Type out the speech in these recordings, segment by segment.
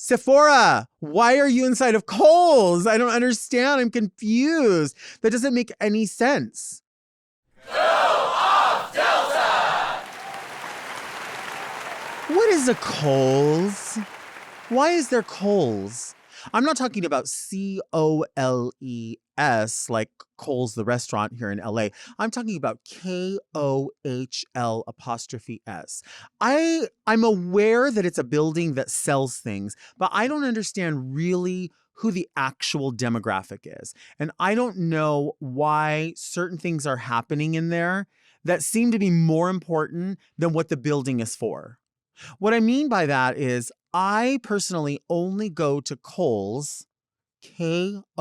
Sephora, why are you inside of Kohl's? I don't understand. I'm confused. That doesn't make any sense. Go off, Delta! What is a Kohl's? Why is there Kohl's? I'm not talking about Coles, like Kohl's, the restaurant here in LA. I'm talking about Kohl''S. I'm aware that it's a building that sells things, but I don't understand really who the actual demographic is. And I don't know why certain things are happening in there that seem to be more important than what the building is for. What I mean by that is I personally only go to Kohl's, Kohl''S,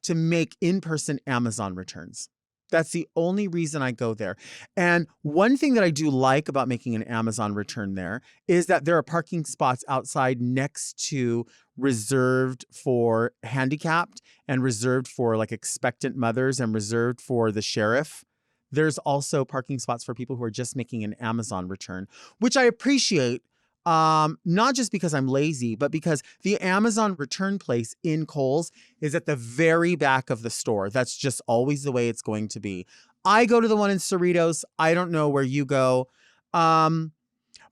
to make in-person Amazon returns. That's the only reason I go there. And one thing that I do like about making an Amazon return there is that there are parking spots outside next to reserved for handicapped and reserved for like expectant mothers and reserved for the sheriff. There's also parking spots for people who are just making an Amazon return, which I appreciate, not just because I'm lazy, but because the Amazon return place in Kohl's is at the very back of the store. That's just always the way it's going to be. I go to the one in Cerritos. I don't know where you go. But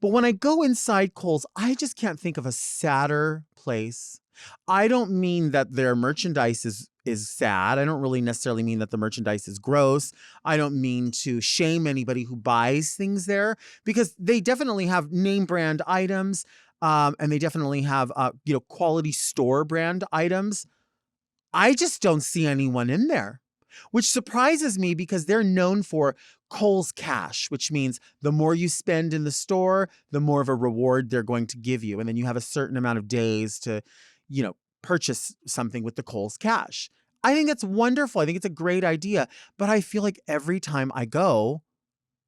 when I go inside Kohl's, I just can't think of a sadder place. I don't mean that their merchandise is sad. I don't really necessarily mean that the merchandise is gross. I don't mean to shame anybody who buys things there, because they definitely have name brand items, and they definitely have quality store brand items. I just don't see anyone in there, which surprises me because they're known for Kohl's Cash, which means the more you spend in the store, the more of a reward they're going to give you. And then you have a certain amount of days to, purchase something with the Kohl's Cash. I think that's wonderful. I think it's a great idea. But I feel like every time I go,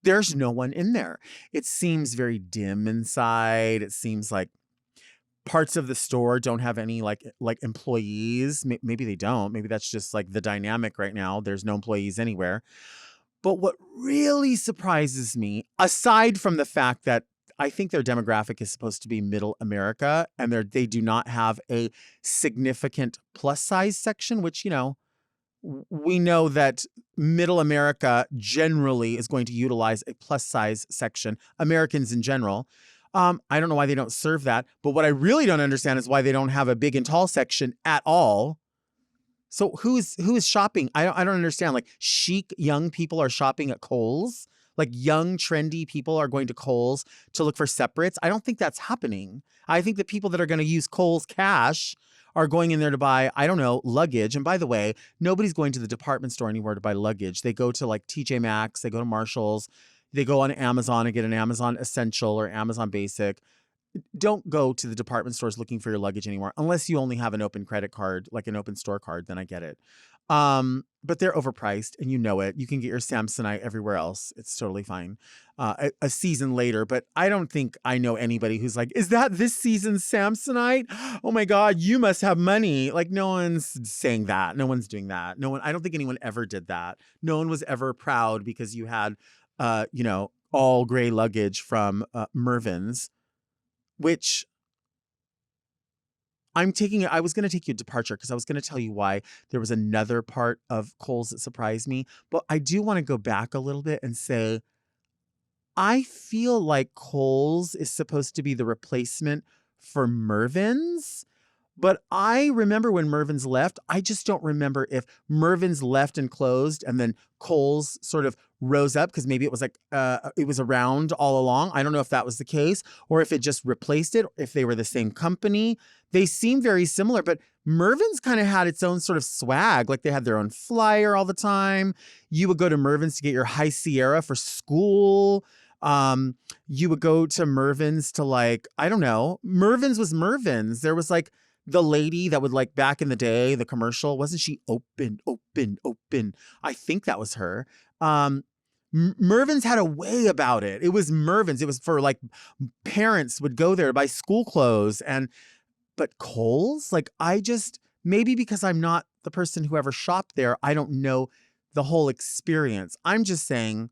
there's no one in there. It seems very dim inside. It seems like parts of the store don't have any like employees. Maybe they don't. Maybe that's just like the dynamic right now. There's no employees anywhere. But what really surprises me, aside from the fact that I think their demographic is supposed to be middle America, and they do not have a significant plus size section, which, we know that middle America generally is going to utilize a plus size section, Americans in general. I don't know why they don't serve that. But what I really don't understand is why they don't have a big and tall section at all. So who is shopping? I don't understand. Like chic young people are shopping at Kohl's. Like young, trendy people are going to Kohl's to look for separates. I don't think that's happening. I think the people that are going to use Kohl's Cash are going in there to buy, I don't know, luggage. And by the way, nobody's going to the department store anymore to buy luggage. They go to like TJ Maxx, they go to Marshall's, they go on Amazon and get an Amazon Essential or Amazon Basic. Don't go to the department stores looking for your luggage anymore, unless you only have an open credit card, like an open store card, then I get it. But they're overpriced and you know it. You can get your Samsonite everywhere else. It's totally fine. A season later, but I don't think I know anybody who's like, is that this season's Samsonite? Oh my God, you must have money. Like no one's saying that. No one's doing that. I don't think anyone ever did that. No one was ever proud because you had, all gray luggage from Mervyn's, which I was going to take you a departure because I was going to tell you why there was another part of Kohl's that surprised me. But I do want to go back a little bit and say, I feel like Kohl's is supposed to be the replacement for Mervyn's. But I remember when Mervyn's left. I just don't remember if Mervyn's left and closed and then Kohl's sort of rose up because maybe it was like it was around all along. I don't know if that was the case or if it just replaced it, if they were the same company. They seem very similar, but Mervyn's kind of had its own sort of swag. Like they had their own flyer all the time. You would go to Mervyn's to get your High Sierra for school. You would go to Mervyn's to like, I don't know. Mervyn's was Mervyn's. There was like the lady that would like back in the day, the commercial, wasn't she open? I think that was her. Mervyn's had a way about it. It was Mervyn's. It was for like parents would go there to buy school clothes but Kohl's, like maybe because I'm not the person who ever shopped there, I don't know the whole experience. I'm just saying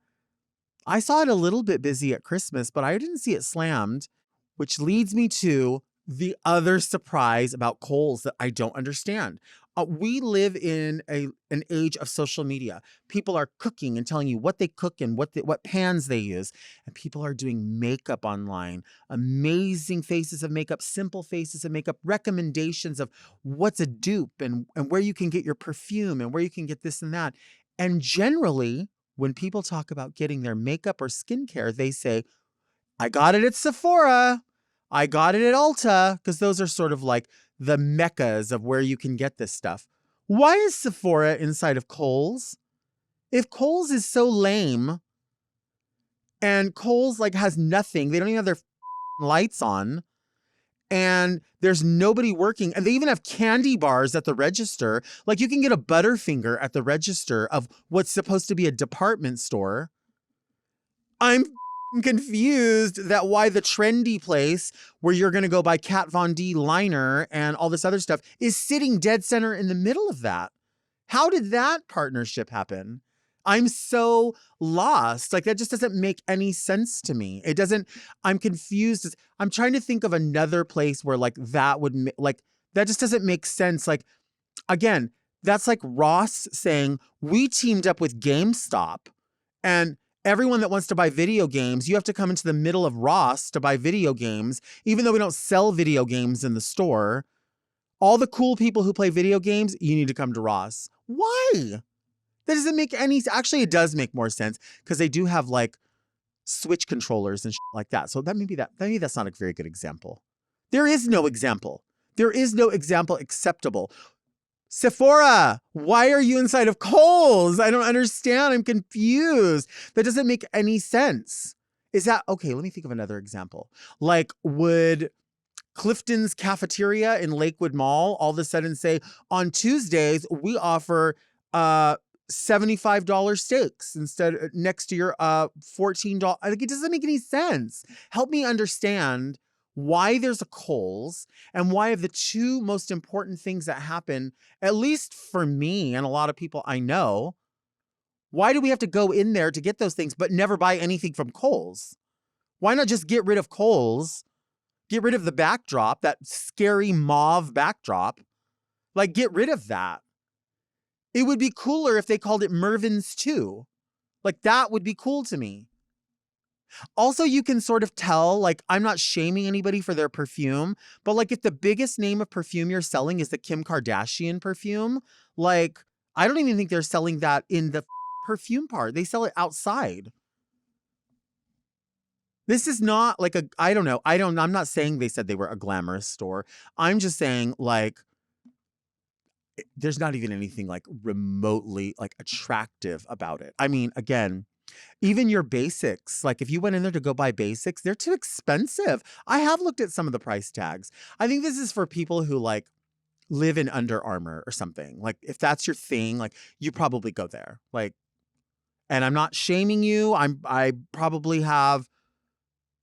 I saw it a little bit busy at Christmas, but I didn't see it slammed. Which leads me to the other surprise about Kohl's that I don't understand. We live in an age of social media. People are cooking and telling you what they cook and what pans they use. And people are doing makeup online, amazing faces of makeup, simple faces of makeup, recommendations of what's a dupe and where you can get your perfume and where you can get this and that. And generally, when people talk about getting their makeup or skincare, they say, I got it at Sephora. I got it at Ulta, because those are sort of like the meccas of where you can get this stuff. Why is Sephora inside of Kohl's? If Kohl's is so lame and Kohl's like has nothing, they don't even have their lights on, and there's nobody working, and they even have candy bars at the register. Like you can get a Butterfinger at the register of what's supposed to be a department store. I'm confused that why the trendy place where you're going to go buy Kat Von D liner and all this other stuff is sitting dead center in the middle of that. How did that partnership happen? I'm so lost. Like that just doesn't make any sense to me. It doesn't, I'm confused. I'm trying to think of another place where like that would like, that just doesn't make sense. Like, again, that's like Ross saying we teamed up with GameStop, and everyone that wants to buy video games, you have to come into the middle of Ross to buy video games, even though we don't sell video games in the store. All the cool people who play video games, you need to come to Ross. Why? That doesn't make any, actually it does make more sense because they do have like Switch controllers and shit like that. So maybe that's not a very good example. There is no example. There is no example acceptable. Sephora, why are you inside of Kohl's? I don't understand. I'm confused. That doesn't make any sense. Is that, okay, let me think of another example. Like, would Clifton's Cafeteria in Lakewood Mall all of a sudden say, on Tuesdays, we offer $75 steaks instead next to your $14? Like, it doesn't make any sense. Help me understand why there's a Kohl's and why of the two most important things that happen, at least for me and a lot of people I know, why do we have to go in there to get those things but never buy anything from Kohl's? Why not just get rid of Kohl's? Get rid of the backdrop, that scary mauve backdrop. Like, get rid of that. It would be cooler if they called it Mervyn's too. Like, that would be cool to me. Also, you can sort of tell, like, I'm not shaming anybody for their perfume, but like if the biggest name of perfume you're selling is the Kim Kardashian perfume, like, I don't even think they're selling that in the perfume part. They sell it outside. This is not like I'm not saying they said they were a glamorous store. I'm just saying, like, there's not even anything like remotely like attractive about it. I mean, again, even your basics, like if you went in there to go buy basics, they're too expensive. I have looked at some of the price tags. I think this is for people who like live in Under Armour or something. Like if that's your thing, like you probably go there. Like, and I'm not shaming you. I probably have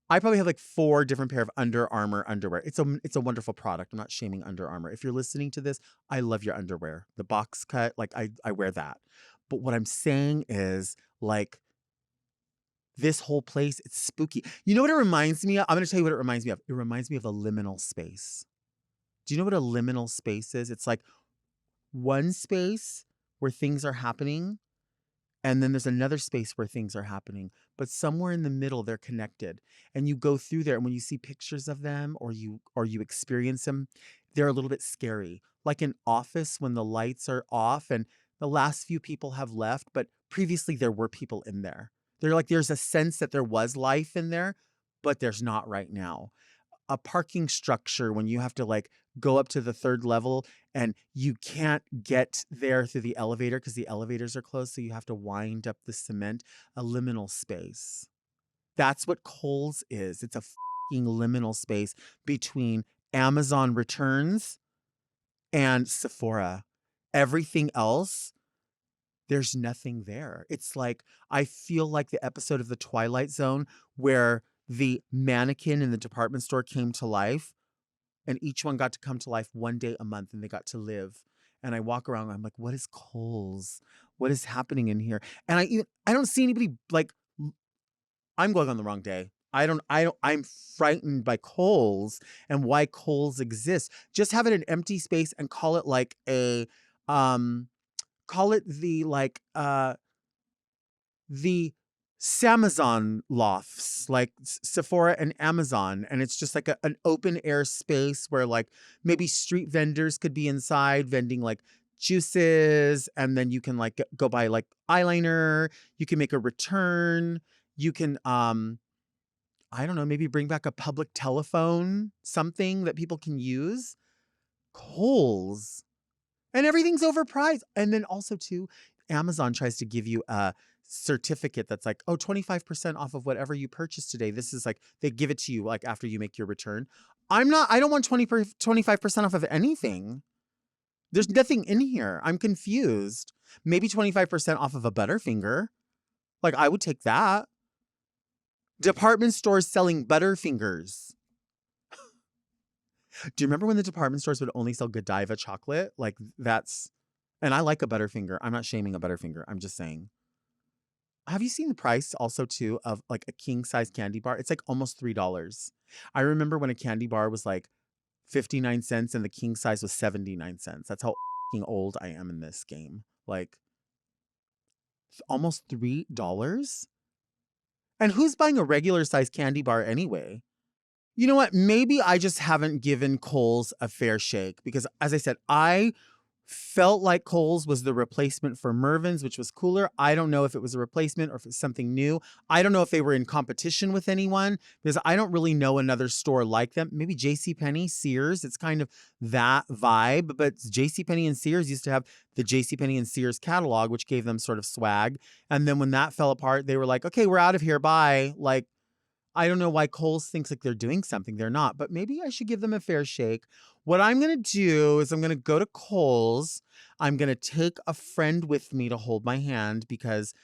like 4 different pair of Under Armour underwear. It's a wonderful product. I'm not shaming Under Armour. If you're listening to this, I love your underwear. The box cut, like I wear that. But what I'm saying is, like, this whole place, it's spooky. You know what it reminds me of? I'm going to tell you what it reminds me of. It reminds me of a liminal space. Do you know what a liminal space is? It's like one space where things are happening, and then there's another space where things are happening, but somewhere in the middle they're connected. And you go through there, and when you see pictures of them or you experience them, they're a little bit scary. Like an office when the lights are off and the last few people have left, but previously there were people in there. They're like, there's a sense that there was life in there, but there's not right now. A parking structure when you have to like go up to the 3rd level and you can't get there through the elevator because the elevators are closed, so you have to wind up the cement. A liminal space. That's what Kohl's is. It's a fucking liminal space between Amazon returns and Sephora. Everything else, there's nothing there. It's like, I feel like the episode of The Twilight Zone where the mannequin in the department store came to life, and each one got to come to life one day a month, and they got to live. And I walk around, and I'm like, what is Kohl's? What is happening in here? And I don't see anybody, like, I'm going on the wrong day. I'm frightened by Kohl's and why Kohl's exists. Just have it an empty space and call it like call it the Samazon lofts, like Sephora and Amazon. And it's just like an open air space where like maybe street vendors could be inside vending like juices. And then you can like go buy like eyeliner. You can make a return. You can, I don't know, maybe bring back a public telephone, something that people can use. Kohl's. And everything's overpriced. And then also too, Amazon tries to give you a certificate that's like, oh, 25% off of whatever you purchased today. This is like, they give it to you like after you make your return. I don't want 25% off of anything. There's nothing in here. I'm confused. Maybe 25% off of a Butterfinger. Like I would take that. Department stores selling Butterfingers. Do you remember when the department stores would only sell Godiva chocolate? Like that's, and I like a Butterfinger. I'm not shaming a Butterfinger. I'm just saying. Have you seen the price also too of like a king size candy bar? It's like almost $3. I remember when a candy bar was like 59 cents and the king size was 79 cents. That's how old I am in this game. Like almost $3. And who's buying a regular size candy bar anyway? You know what? Maybe I just haven't given Kohl's a fair shake because, as I said, I felt like Kohl's was the replacement for Mervyn's, which was cooler. I don't know if it was a replacement or if it's something new. I don't know if they were in competition with anyone because I don't really know another store like them. Maybe JCPenney, Sears. It's kind of that vibe, but JCPenney and Sears used to have the JCPenney and Sears catalog, which gave them sort of swag. And then when that fell apart, they were like, okay, we're out of here. Bye. Like, I don't know why Kohl's thinks like they're doing something. They're not, but maybe I should give them a fair shake. What I'm going to do is I'm going to go to Kohl's. I'm going to take a friend with me to hold my hand because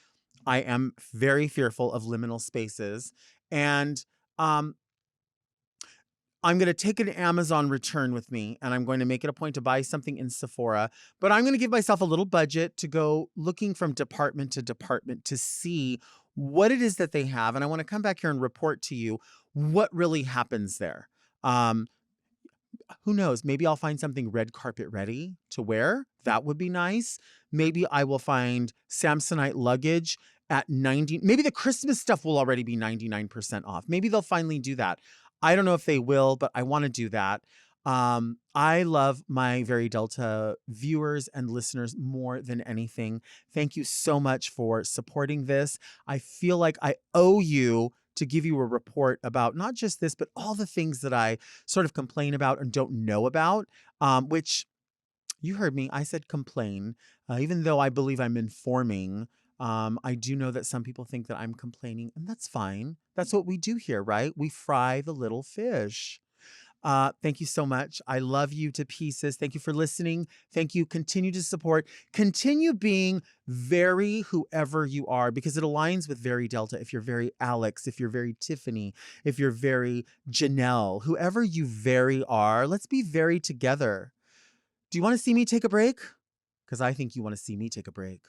I am very fearful of liminal spaces. And I'm going to take an Amazon return with me and I'm going to make it a point to buy something in Sephora, but I'm going to give myself a little budget to go looking from department to department to see what it is that they have. And I want to come back here and report to you what really happens there. Who knows? Maybe I'll find something red carpet ready to wear. That would be nice. Maybe I will find Samsonite luggage at 90. Maybe the Christmas stuff will already be 99% off. Maybe they'll finally do that. I don't know if they will, but I want to do that. I love my Very Delta viewers and listeners more than anything. Thank you so much for supporting this. I feel like I owe you to give you a report about not just this, but all the things that I sort of complain about and don't know about, which you heard me. I said complain, even though I believe I'm informing. I do know that some people think that I'm complaining, and that's fine. That's what we do here, right? We fry the little fish. Thank you so much. I love you to pieces. Thank you for listening. Thank you. Continue to support. Continue being very whoever you are because it aligns with Very Delta. If you're very Alex, if you're very Tiffany, if you're very Janelle, whoever you very are, let's be very together. Do you want to see me take a break? Because I think you want to see me take a break.